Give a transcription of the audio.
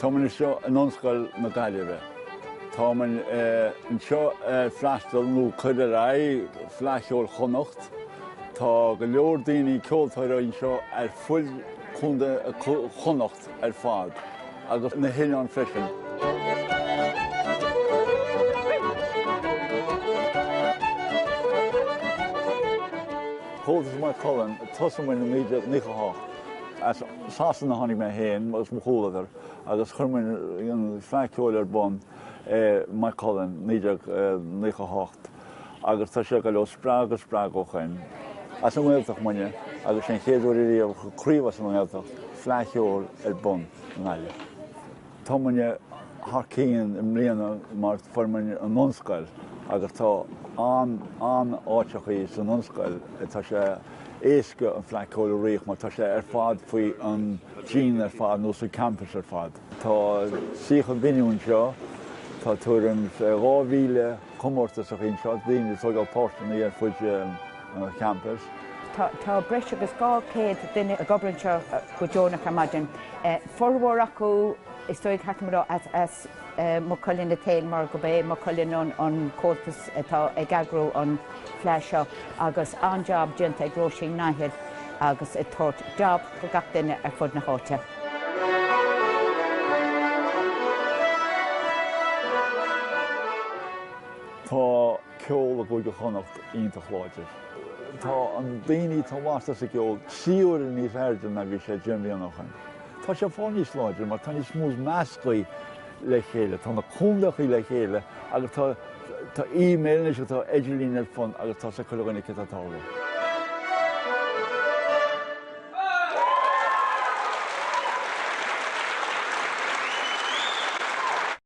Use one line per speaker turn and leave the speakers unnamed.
Tá man seo an onscail na Galway. Tá man an seo freastal nó chuidir Fleadh Cheoil Chonnacht. Tá go leor daoine ceoltóireáin seo fuil chunda Chonnacht fad agus na Héileán freisin. Comhaltas mar Cullen, tosamhain na míide níchathach. As sásan na tháinig me héin, agus mo chóladar, agus churmain an Fleadh Cheoil bon mar Cullen míide níchathach. Agus tá sé go leor sprág ó chain. As an bhfuilteach maine, agus sé chéadúir íomh chríomhas an bhfuilteach, Fleadh Cheoil bon nGaillimh. Tá maine thcíonn im líana mar formain an onscail, agus tá an áiteach san onscail, tá sé éasca an Fleadh Cheoil riach, mar tá sé fad faoi an Jean fad nó sa campus fad. Tá síoch an bhiniún seo, tá tuair an 2,000 Comhaltas a chin seo, daoine tugáil póstanna fuid an campus.
Tá breis agus 200 duine a gobrann seo go Jonach maidin. Formhór acu is stoig chatamrá as mo chuilinn na téil mar go bé, mo chuilinn an Comhaltas atá ag agrú an Fleadh seo, agus an job dianta ag róisín náithid agus i tuairt job go gach duine ar fud na háite.
Tá ceol a go Chonnacht ionintach láidir. Tá an daoine tá bhasta sa ceol siúr in níos airde na bhí sé Jimhíonachan. Tá sé fáinníos láidir, mar tá ní smús meascaí le chéile, tá na cúndachaí le chéile, agus tá e-mail is tá idirlín ar fun agus tá sa chuileáinna cit atála.